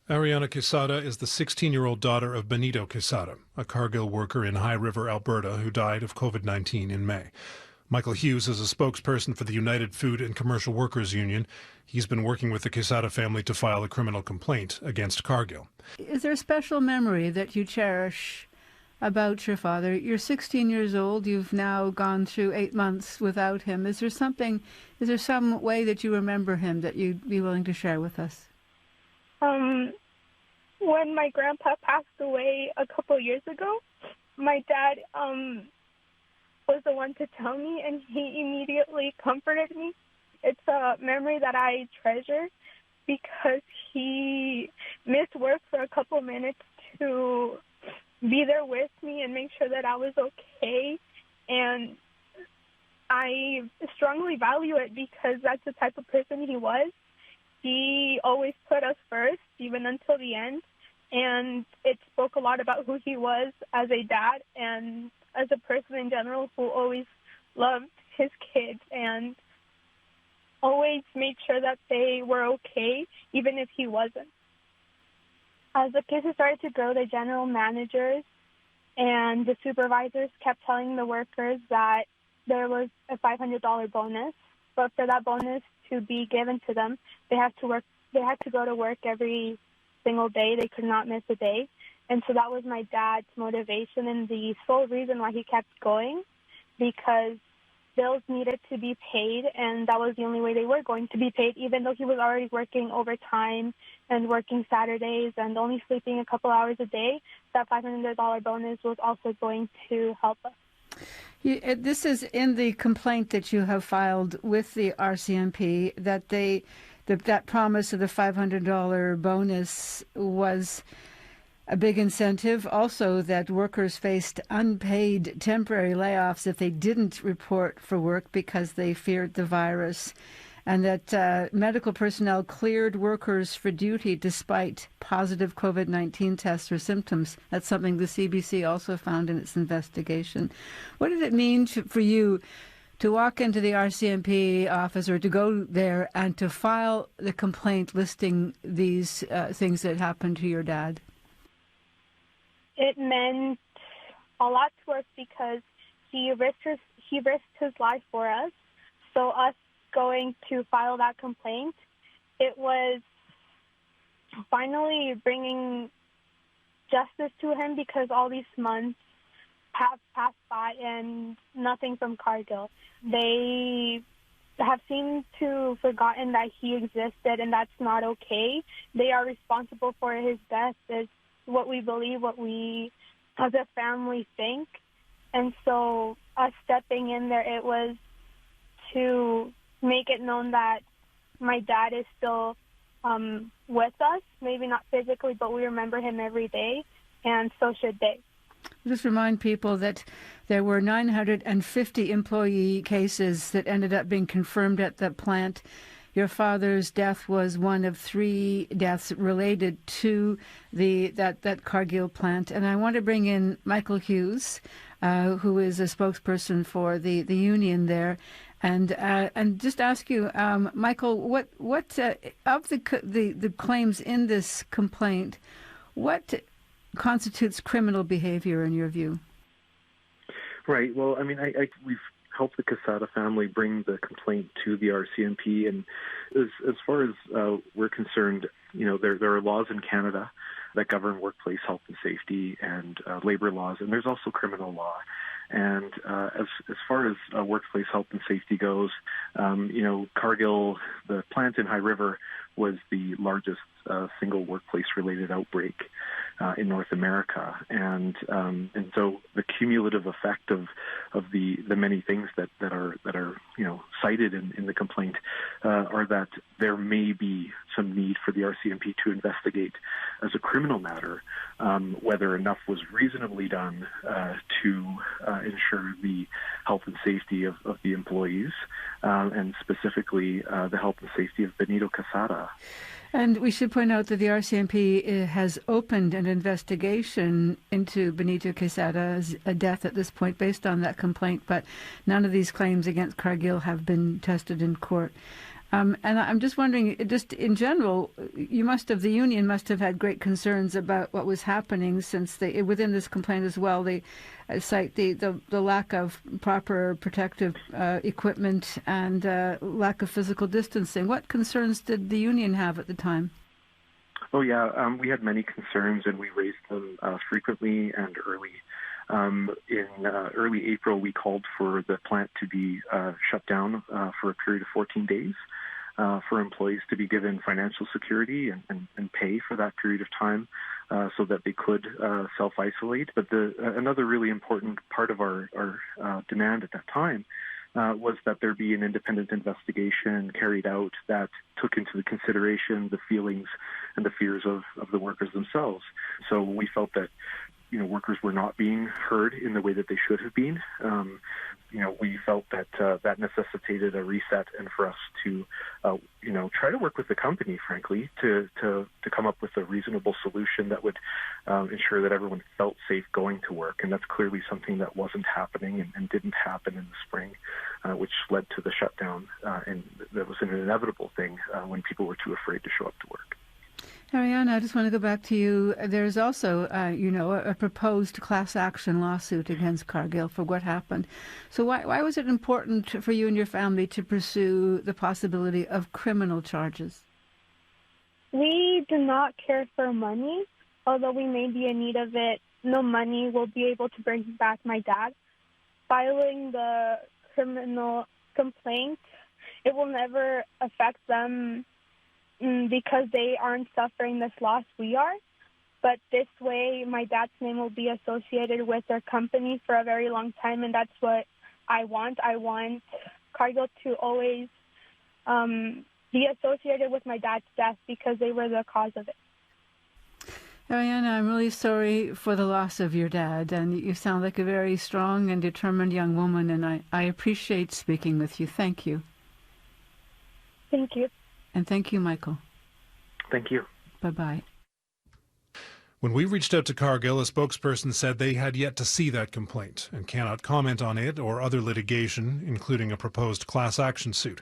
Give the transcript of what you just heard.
Ariana Quesada is the 16-year-old daughter of Benito Quesada, a Cargill worker in High River, Alberta, who died of COVID-19 in May. Michael Hughes is a spokesperson for the United Food and Commercial Workers Union. He's been working with the Quesada family to file a criminal complaint against Cargill. Is there a special memory that you cherish about your father? You're 16 years old. You've now gone through 8 months without him. Is there some way that you remember him that you'd be willing to share with us? When my grandpa passed away a couple years ago, my dad was the one to tell me, and he immediately comforted me. It's a memory that I treasure because he missed work for a couple minutes to be there with me and make sure that I was okay. And I strongly value it because that's the type of person he was. He always put us first, even until the end, and it spoke a lot about who he was as a dad and as a person in general who always loved his kids and always made sure that they were okay, even if he wasn't. As the cases started to grow, the general managers and the supervisors kept telling the workers that there was a $500 bonus, but for that bonus to be given to them, they had to go to work every single day. They could not miss a day. And so that was my dad's motivation and the sole reason why he kept going, because bills needed to be paid, and that was the only way they were going to be paid, even though he was already working overtime and working Saturdays and only sleeping a couple hours a day. That $500 bonus was also going to help us. This is in the complaint that you have filed with the RCMP, that that promise of the $500 bonus was a big incentive. Also, that workers faced unpaid temporary layoffs if they didn't report for work because they feared the virus, and that medical personnel cleared workers for duty despite positive COVID-19 tests or symptoms. That's something the CBC also found in its investigation. What did it mean for you to walk into the RCMP office, or to go there and to file the complaint listing these things that happened to your dad? It meant a lot to us because he risked his life for us. So us going to file that complaint, it was finally bringing justice to him, because all these months have passed by and nothing from Cargill. They have seemed to have forgotten that he existed, and that's not okay. They are responsible for his death, is what we believe, what we as a family think. And so us stepping in there, it was to make it known that my dad is still with us, maybe not physically, but we remember him every day, and so should they. Just remind people that there were 950 employee cases that ended up being confirmed at the plant. Your father's death was one of 3 deaths related to that Cargill plant. And I want to bring in Michael Hughes, who is a spokesperson for the union there, and just ask you, Michael, what of the claims in this complaint, what constitutes criminal behavior in your view? Right. Well, I mean, we've helped the Quesada family bring the complaint to the RCMP, and as far as we're concerned, there are laws in Canada that govern workplace health and safety and labor laws, and there's also criminal law. And as far as workplace health and safety goes, Cargill, the plant in High River, was the largest single workplace-related outbreak in North America, and so the cumulative effect of the many things that are cited in the complaint are that there may be some need for the RCMP to investigate as a criminal matter whether enough was reasonably done to ensure the health and safety of the employees, and specifically the health and safety of Benito Quesada. And we should point out that the RCMP has opened an investigation into Benito Quesada's death at this point based on that complaint, but none of these claims against Cargill have been tested in court. And I'm just wondering, just in general, the union must have had great concerns about what was happening, since they, within this complaint as well, they cite the lack of proper protective equipment and lack of physical distancing. What concerns did the union have at the time? Oh, yeah. We had many concerns, and we raised them frequently and early. In early April, we called for the plant to be shut down for a period of 14 days, for employees to be given financial security and pay for that period of time so that they could self-isolate. But another really important part of our demand at that time was that there be an independent investigation carried out that took into consideration the feelings and the fears of the workers themselves. So we felt that workers were not being heard in the way that they should have been. We felt that that necessitated a reset, and for us to, try to work with the company, frankly, to come up with a reasonable solution that would ensure that everyone felt safe going to work. And that's clearly something that wasn't happening and didn't happen in the spring, which led to the shutdown. And that was an inevitable thing when people were too afraid to show up to work. Ariana, I just want to go back to you. There's also, a proposed class action lawsuit against Cargill for what happened. So why was it important for you and your family to pursue the possibility of criminal charges? We do not care for money, although we may be in need of it. No money will be able to bring back my dad. Filing the criminal complaint, it will never affect them because they aren't suffering this loss we are. But this way, my dad's name will be associated with their company for a very long time, and that's what I want. I want Cargill to always be associated with my dad's death because they were the cause of it. Ariana, I'm really sorry for the loss of your dad, and you sound like a very strong and determined young woman, and I appreciate speaking with you. Thank you. Thank you. And thank you, Michael. Thank you. Bye-bye. When we reached out to Cargill, a spokesperson said they had yet to see that complaint and cannot comment on it or other litigation, including a proposed class action suit.